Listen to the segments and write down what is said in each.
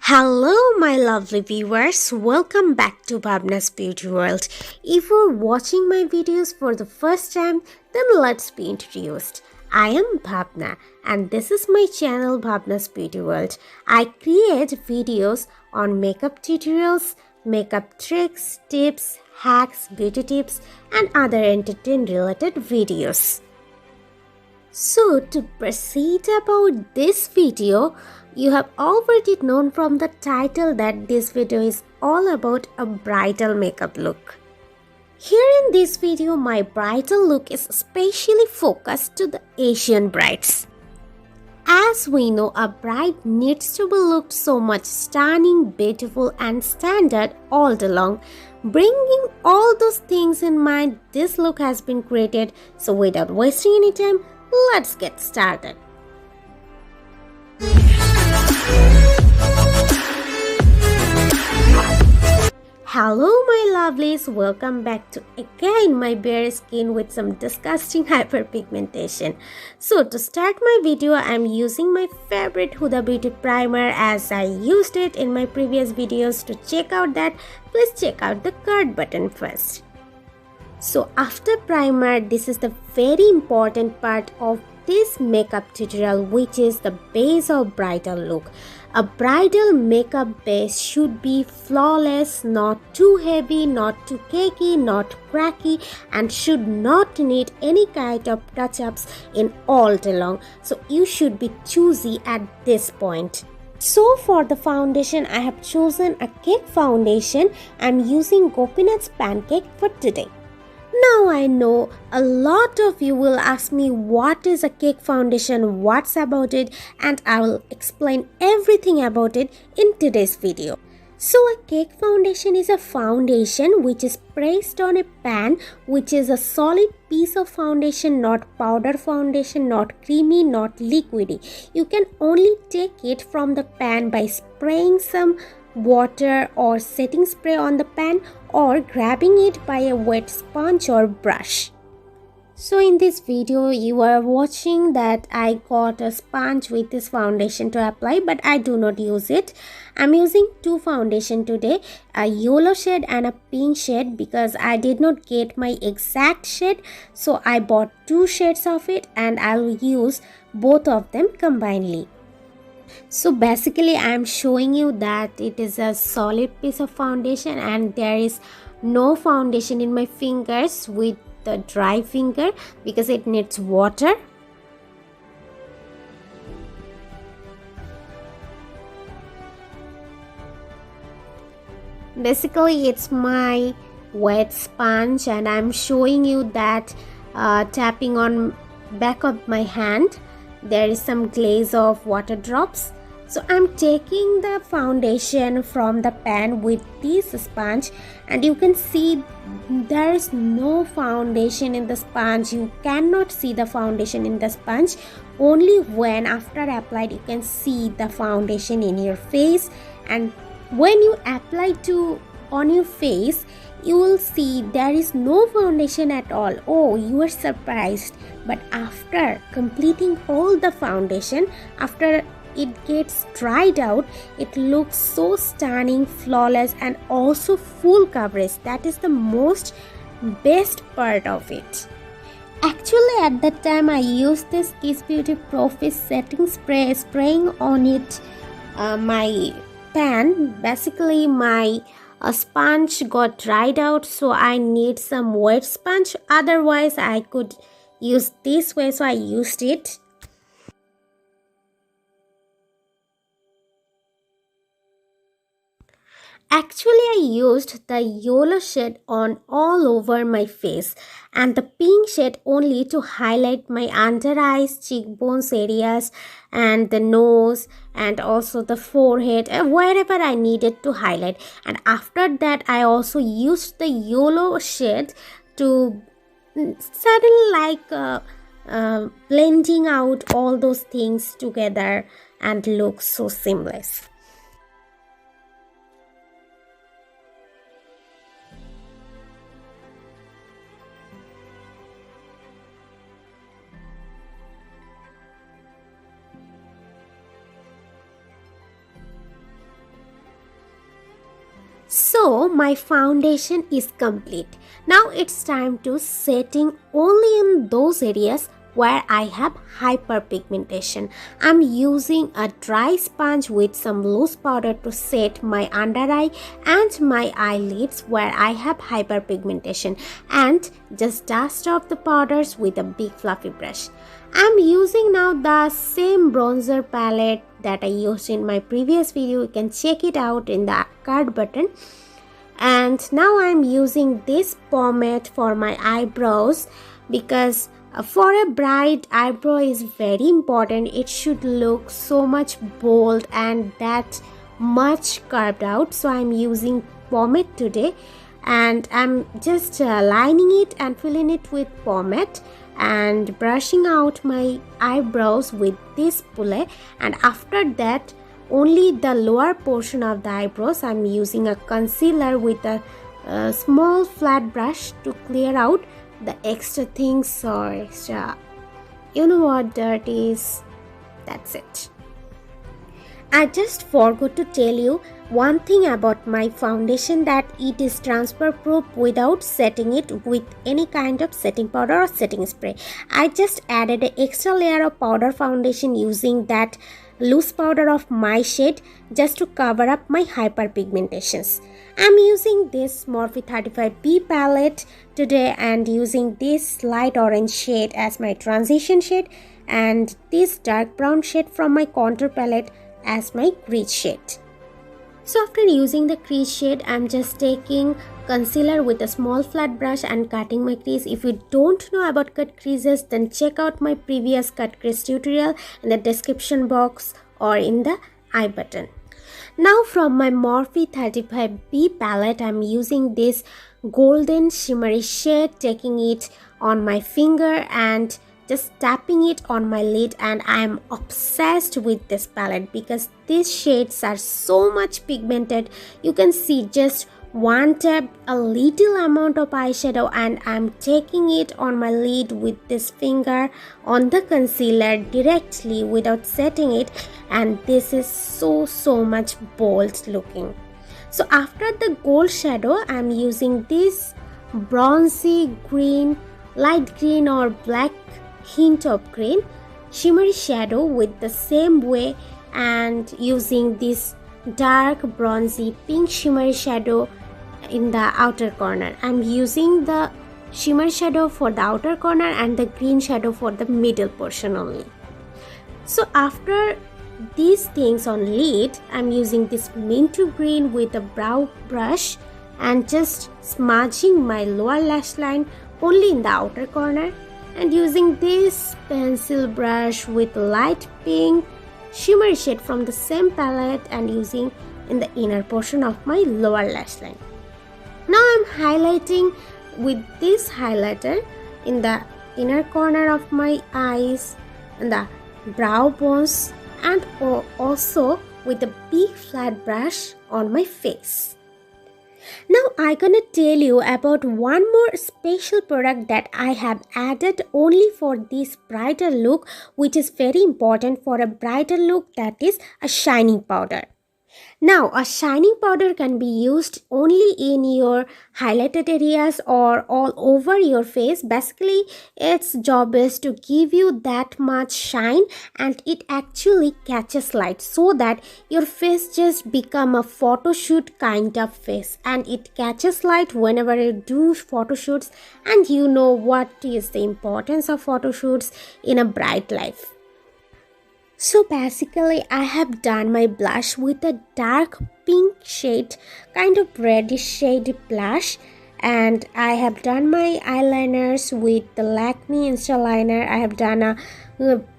Hello, my lovely viewers. Welcome back to Bhabna's Beauty World. If you're watching my videos for the first time, then let's be introduced. I am Bhabna and this is my channel Bhabna's Beauty World. I create videos on makeup tutorials, makeup tricks, tips, hacks, beauty tips and other entertainment related videos. So to proceed about this video, you have already known from the title that this video is all about a bridal makeup look. Here in this video, my bridal look is especially focused to the Asian brides. As we know, a bride needs to be looked so much stunning, beautiful and standard all along. Bringing all those things in mind, this look has been created. So without wasting any time, let's get started. Hello my lovelies, welcome back to again my bare skin with some disgusting hyperpigmentation. So to start my video, I am using my favorite Huda Beauty primer as I used it in my previous videos. To check out that, please check out the card button first. So after primer, this is the very important part of this makeup tutorial, which is the base of bridal look. A bridal makeup base should be flawless, not too heavy, not too cakey, not cracky, and should not need any kind of touch-ups in all day long. So you should be choosy at this point. So for the foundation, I have chosen a cake foundation. I'm using Gopinath's pancake for today. Now I know a lot of you will ask me what is a cake foundation, what's about it, and I will explain everything about it in today's video. So a cake foundation is a foundation which is placed on a pan, which is a solid piece of foundation, not powder foundation, not creamy, not liquidy. You can only take it from the pan by spraying some water or setting spray on the pan or grabbing it by a wet sponge or brush. So in this video you are watching that I got a sponge with this foundation to apply, but I do not use it. I'm using two foundation today, a yellow shade and a pink shade, because I did not get my exact shade, so I bought two shades of it and I'll use both of them combinedly. So basically I am showing you that it is a solid piece of foundation and there is no foundation in my fingers with the dry finger because it needs water. Basically it's my wet sponge and I'm showing you that tapping on back of my hand there is some glaze of water drops. So I'm taking the foundation from the pan with this sponge and you can see there is no foundation in the sponge. You cannot see the foundation in the sponge. Only when after applied you can see the foundation in your face, and when you apply to on your face you will see there is no foundation at all. Oh, you are surprised, but after completing all the foundation, after it gets dried out, it looks so stunning, flawless and also full coverage. That is the most best part of it. Actually at that time I used this Kiss Beauty Pro Face setting spray, spraying on it my pan. Basically my sponge got dried out, so I need some wet sponge, otherwise I could use this way, so I used it. Actually, I used the yellow shade on all over my face and the pink shade only to highlight my under eyes, cheekbones areas and the nose and also the forehead, wherever I needed to highlight. And after that, I also used the yellow shade to suddenly blending out all those things together and look so seamless. So my foundation is complete. Now it's time to setting only in those areas where I have hyperpigmentation. I'm using a dry sponge with some loose powder to set my under eye and my eyelids where I have hyperpigmentation, and just dust off the powders with a big fluffy brush. I'm using now the same bronzer palette that I used in my previous video. You can check it out in the card button. And now I'm using this pomade for my eyebrows because for a bride, eyebrow is very important. It should look so much bold and that much carved out. So I'm using pomade today, and I'm just lining it and filling it with pomade and brushing out my eyebrows with this spoolie. And after that, only the lower portion of the eyebrows, I'm using a concealer with a small flat brush to clear out the extra things or extra, dirt is. That's it. I just forgot to tell you one thing about my foundation, that it is transfer proof without setting it with any kind of setting powder or setting spray. I just added an extra layer of powder foundation using that loose powder of my shade just to cover up my hyperpigmentations. I'm using this Morphe 35B palette today and using this light orange shade as my transition shade and this dark brown shade from my contour palette as my crease shade. So after using the crease shade, I'm just taking concealer with a small flat brush and cutting my crease. If you don't know about cut creases, then check out my previous cut crease tutorial in the description box or in the I button. Now from my Morphe 35B palette, I'm using this golden shimmery shade, taking it on my finger and just tapping it on my lid, and I am obsessed with this palette because these shades are so much pigmented. You can see just one tap, a little amount of eyeshadow, and I'm taking it on my lid with this finger on the concealer directly without setting it, and this is so much bold looking. So after the gold shadow, I'm using this bronzy green, light green or black hint of green shimmery shadow with the same way, and using this dark bronzy pink shimmery shadow in the outer corner. I'm using the shimmer shadow for the outer corner and the green shadow for the middle portion only. So after these things on lid, I'm using this mint green with a brow brush and just smudging my lower lash line only in the outer corner, and using this pencil brush with light pink shimmery shade from the same palette and using in the inner portion of my lower lash line. Now I'm highlighting with this highlighter in the inner corner of my eyes and the brow bones, and also with a big flat brush on my face. Now I'm gonna tell you about one more special product that I have added only for this bridal look, which is very important for a bridal look, that is a shining powder. Now, a shining powder can be used only in your highlighted areas or all over your face. Basically, its job is to give you that much shine, and it actually catches light so that your face just become a photo shoot kind of face, and it catches light whenever you do photo shoots, and you know what is the importance of photo shoots in a bride life. So basically I have done my blush with a dark pink shade, kind of reddish shade blush, and I have done my eyeliners with the Lakme Insta liner. I have done a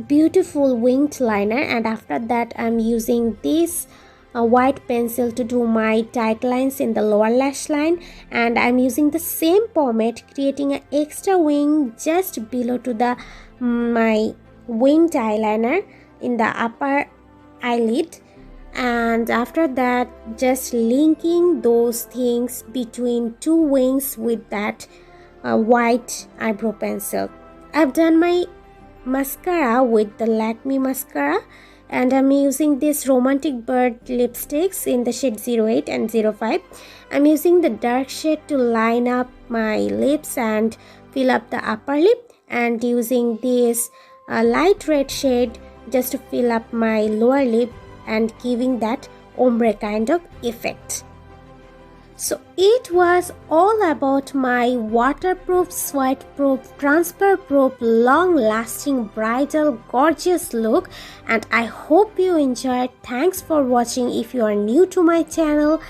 beautiful winged liner, and after that I'm using this white pencil to do my tight lines in the lower lash line, and I'm using the same pomade creating an extra wing just below to the my winged eyeliner in the upper eyelid, and after that just linking those things between two wings with that white eyebrow pencil. I've done my mascara with the Lakme mascara And I'm using this Romantic Bird lipsticks in the shade 08 and 05. I'm using the dark shade to line up my lips and fill up the upper lip, and using this light red shade just to fill up my lower lip and giving that ombre kind of effect. So it was all about my waterproof, sweat-proof, transfer-proof, long-lasting bridal gorgeous look, and I hope you enjoyed. Thanks for watching. If you are new to my channel,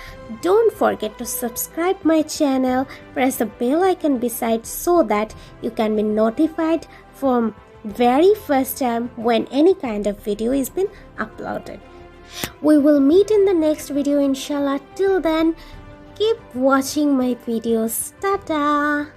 don't forget to subscribe my channel, press the bell icon beside so that you can be notified from very first time when any kind of video is been uploaded. We will meet in the next video inshallah. Till then, keep watching my videos. Tada!